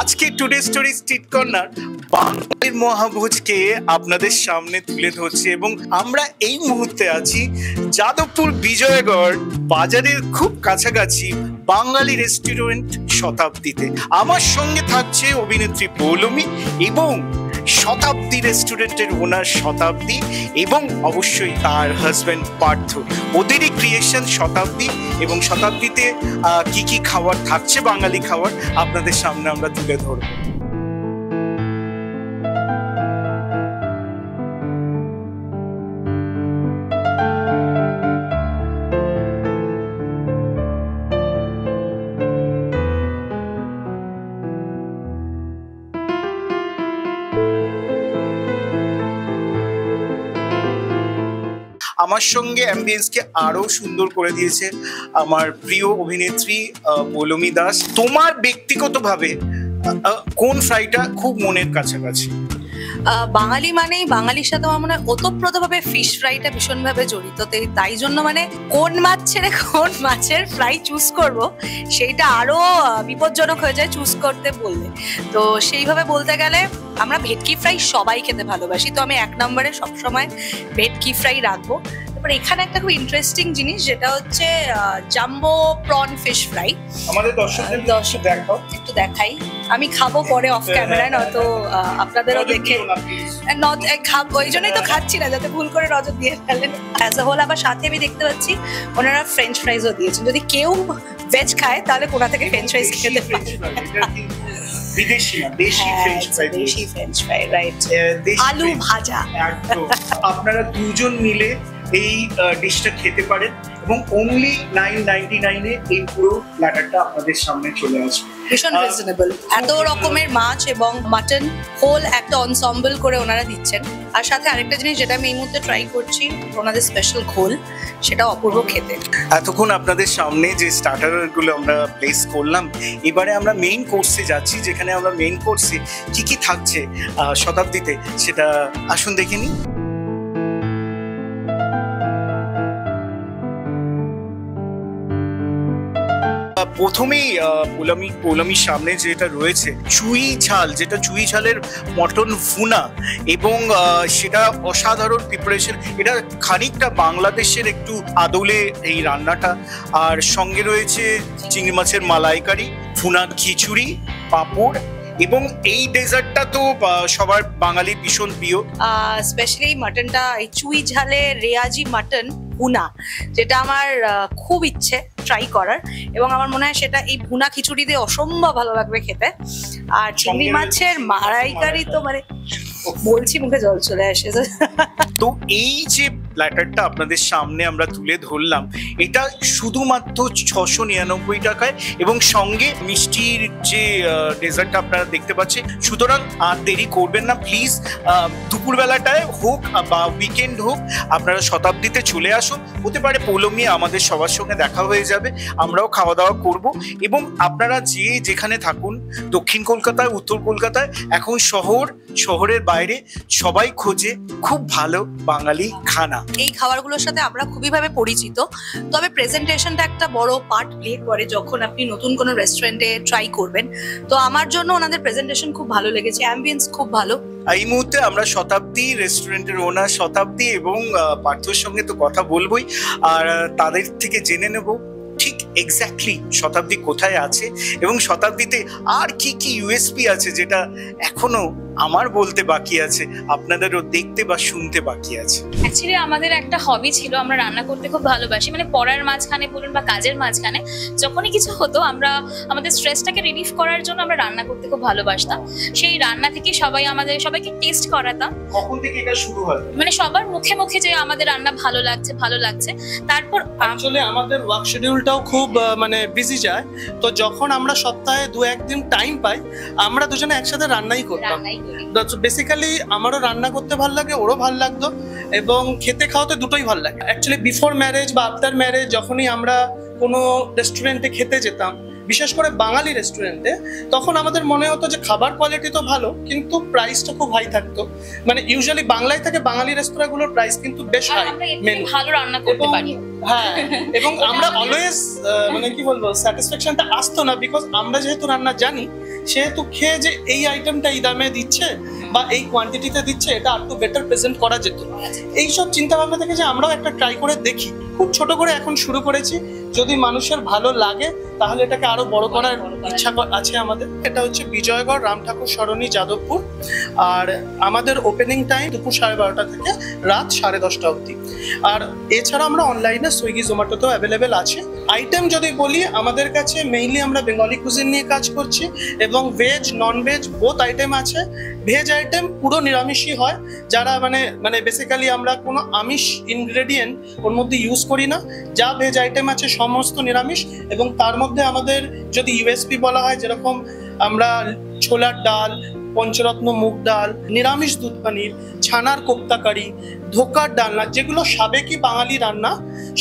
আজকে today story street corner বাঙালির মহাভোজকে আপনাদের সামনে তুলে ধরছে এবং আমরা এই মুহূর্তে আছি যাদবপুর বিজয়গড় বাজারের খুব কাছাকাছি বাঙালি রেস্টুরেন্ট শতাব্দীতে। আমার সঙ্গে থাকছে অভিনেত্রী পৌলমী এবং শতাব্দী রেস্টুরেন্টের ওনার শতাব্দী এবং অবশ্যই তার হাজব্যান্ড পার্থ। ওদেরই ক্রিয়েশন শতাব্দী, এবং শতাব্দীতে কি কি খাবার থাকছে বাঙালি খাবার আপনাদের সামনে আমরা তুলে ধরবো। আমার সঙ্গে অ্যাম্বিয়েন্সকে আরো সুন্দর করে দিয়েছে আমার প্রিয় অভিনেত্রী পৌলমী দাস। তোমার ব্যক্তিগতভাবে কোন ফ্রাইটা খুব মনের কাছাকাছি? বাঙালি মানেই বাঙালির সাথে আমার মনে হয় ওতপ্রোতভাবে ফিশ ফ্রাইটা ভীষণভাবে জড়িত। তাই জন্য মানে কোন মাছ ছেড়ে কোন মাছের ফ্রাই চুজ করব সেইটা আরো বিপজ্জনক হয়ে যায় চুজ করতে বললে। তো সেইভাবে বলতে গেলে আমরা ভেটকি ফ্রাই সবাই খেতে ভালোবাসি, তো আমি এক নম্বরে সবসময় ভেটকি ফ্রাই রাখবো। তারপর এখানে একটা খুব ইন্টারেস্টিং জিনিস যেটা হচ্ছে জাম্বো প্রন ফিশ ফ্রাই। আমাদের দর্শকদের একটু দেখাই, আমি খাবো পরে অফ ক্যামেরায়, নয়তো আপনাদেরও দেখে খাবো, ওই জন্যই তো খাচ্ছি না যাতে ভুল করে নজর দিয়ে ফেলেন। অ্যাজ আ হোল আবার সাথে আমি দেখতে পাচ্ছি ওনারা ফ্রেঞ্চ ফ্রাইজও দিয়েছেন। যদি কেউ ভেজ খায় তাহলে কোথা থেকে ফ্রেঞ্চ ফ্রাইজ খেতে পারে। আলু ভাজা আপনারা দুজন মিলে এই ডিশটা খেতে পারেন এবং অনলি 999 এই পুরো প্ল্যাটারটা আপনাদের সামনে চলে আসবে। ভীষণ রিজনেবল, এত রকমের মাছ এবং মাটন হোল একটা অনসম্বল করে ওনারা দিচ্ছেন। আর সাথে আরেকটা জিনিস যেটা আমি এই মুহূর্তে ট্রাই করছি, ওনাদের স্পেশাল ঘোল, সেটা অপূর্ব খেতে। এতক্ষণ আপনাদের সামনে যে স্টার্টারগুলো আমরা প্লেস করলাম, এবারে আমরা মেইন কোর্সে যাচ্ছি, যেখানে আমরা মেইন কোর্সে কি কি থাকছে শতাব্দীতে সেটা আসুন দেখে নিই। প্রথমেই পৌলমীর সামনে যেটা রয়েছে চুই ঝাল, যেটা চুই ঝালের মটন ভুনা, এবং সেটা অসাধারণ প্রিপারেশন। এটা খানিকটা বাংলাদেশের একটু আদলে এই রান্নাটা। আর সঙ্গে রয়েছে চিংড়ি মাছের মালাইকারি, ভুনা খিচুড়ি, পাঁপড়, এবং এই ডেজার্টটা তো সবার বাঙালি ভীষণ প্রিয়। স্পেশালি মাটনটা, এই চুই ঝালে রেয়াজি মাটন ভুনা, যেটা আমার খুব ইচ্ছে ট্রাই করার, এবং আমার মনে হয় সেটা এই ভুনা খিচুড়ি দিয়ে অসম্ভব ভালো লাগবে খেতে। আর চিংড়ি মাছের মালাইকারি তো মানে বলছি মুখে জল চলে আসে। তো এই যে প্ল্যাটারটা আপনাদের সামনে আমরা তুলে ধরলাম, এটা শুধুমাত্র 699 টাকায়, এবং সঙ্গে মিষ্টির যে ডেজার্টটা আপনারা দেখতে পাচ্ছেন। সুতরাং আর দেরি করবেন না প্লিজ, দুপুরবেলাটায় হোক বা উইকেন্ড হোক আপনারা শতাব্দীতে চলে আসুন। হতে পারে পৌলমী আমাদের সবার সঙ্গে দেখা হয়ে যাবে, আমরাও খাওয়া দাওয়া করব। এবং আপনারা যেখানে থাকুন, দক্ষিণ কলকাতায়, উত্তর কলকাতায়, এখন শহরের বাইরে সবাই খোঁজে খুব ভালো বাঙালি খানা। এই খাবারগুলোর সাথে আমরা খুবই ভাবে পরিচিত, তবে প্রেজেন্টেশনটা একটা বড় পার্ট প্লে করে যখন আপনি নতুন কোনো রেস্টুরেন্টে ট্রাই করবেন। তো আমার জন্য ওনাদের প্রেজেন্টেশন খুব ভালো লেগেছে, অ্যাম্বিয়েন্স খুব ভালো। এই মুহূর্তে আমরা শতাব্দী রেস্টুরেন্টের ওনার শতাব্দী এবং পার্থর সঙ্গে তো কথা বলবোই, আর তাদের থেকে জেনে নেব ঠিক এক্স্যাক্টলি শতাব্দী কোথায় আছে এবং শতাব্দীতে আর কি কি ইউএসপি আছে যেটা এখনো আমার বলতে বাকি আছে, আপনাদেরও দেখতে বা শুনতে বাকি আছে। অ্যাকচুয়ালি আমাদের একটা হবি ছিল, আমরা রান্না করতে খুব ভালোবাসি। মানে পড়ার মাঝখানে বলুন বা কাজের মাঝখানে যখনই কিছু হতো, আমরা আমাদের স্ট্রেসটাকে রিলিফ করার জন্য আমরা রান্না করতে খুব ভালোবাসতাম। সেই রান্না থেকে সবাইকে টেস্ট করাতাম। কখন থেকে এটা শুরু হয়? মানে সবার মুখে মুখে যে আমাদের রান্না ভালো লাগছে। তারপর আসলে আমাদের ওয়ার্ক শিডিউলটাও খুব মানে বিজি যায়, তো যখন আমরা সপ্তাহে 2-1 দিন টাইম পাই, আমরা দুজনে একসাথে রান্নাই করতাম। বেসিক্যালি আমারও রান্না করতে ভালো লাগে, ওরও ভালো লাগতো, এবং খেতে খাওয়াতে দুটোই ভালো লাগে। অ্যাকচুয়ালি বিফোর ম্যারেজ বা আফটার ম্যারেজ যখনই আমরা কোনো রেস্টুরেন্টে খেতে যেতাম, বিশেষ করে বাঙালি রেস্টুরেন্টে, তখন আমাদের মনে হতো যে খাবার কোয়ালিটি তো ভালো কিন্তু প্রাইসটা খুব হাই থাকতো। মানে ইউজুয়ালি বাংলায় থেকে বাঙালি রেস্তোরাঁগুলোর প্রাইস কিন্তু বেশ আর হাই আমরা এমনি মেনু। ভালো রান্না করতে পারি। হ্যাঁ, এবং আমরা অলওয়েজ মানে কি বলবো, স্যাটিসফ্যাকশনটা আসতো না, বিকজ আমরা যেহেতু রান্না জানি সেহেতু খেয়ে যে এই আইটেমটা এই দামে দিচ্ছে বা এই কোয়ান্টিটিতে দিচ্ছে, এটা আর একটু বেটার প্রেজেন্ট করা যেত। এইসব চিন্তা ভাবনা থেকে যে আমরাও একটা ট্রাই করে দেখি, খুব ছোট করে এখন শুরু করেছি। যদি মানুষের ভালো লাগে তাহলে এটাকে আরো বড় করার ইচ্ছা আছে আমাদের। এটা হচ্ছে বিজয়গড় রাম ঠাকুর সরণি, যাদবপুর। আর আমাদের ওপেনিং টাইম দুপুর 12:30 থেকে রাত 10:30 অবধি। আর এছাড়া আমরা অনলাইনে সুইগি জোম্যাটোতেও অ্যাভেলেবেল আছে। আইটেম যদি বলি, আমাদের কাছে মেইনলি আমরা বেঙ্গলি কুজিন নিয়ে কাজ করছি এবং veg non veg both item আছে। ভেজ আইটেম পুরো নিরামিষই হয়, যারা মানে বেসিক্যালি আমরা কোনো আমিষ ইনগ্রেডিয়েন্ট ওর মধ্যে ইউজ করি না। যা ভেজ আইটেম আছে সমস্ত নিরামিষ, এবং তার মধ্যে আমাদের যদি ইউএসপি বলা হয়, যেরকম আমরা ছোলার ডাল, পঞ্চরত্ন মুগ ডাল, নিরামিষ দুধ পানির, ছানার কোপ্তা কারি, ধোকার ডালনা, যেগুলো সাবেকি বাঙালি রান্না,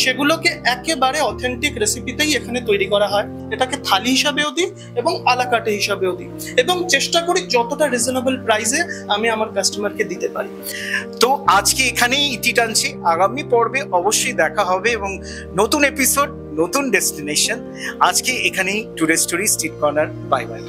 সেগুলোকে একেবারে অথেন্টিক রেসিপিতেই এখানে তৈরি করা হয়। এটাকে থালি হিসাবেও দিই এবং আলাকাটে হিসাবেও দিই, এবং চেষ্টা করি যতটা রিজনেবল প্রাইসে আমি আমার কাস্টমারকে দিতে পারি। তো আজকে এখানেই ইতি টানছি, আগামী পর্বে অবশ্যই দেখা হবে এবং নতুন এপিসোড, নতুন ডেস্টিনেশন। আজকে এখানেই today story street corner. Bye bye.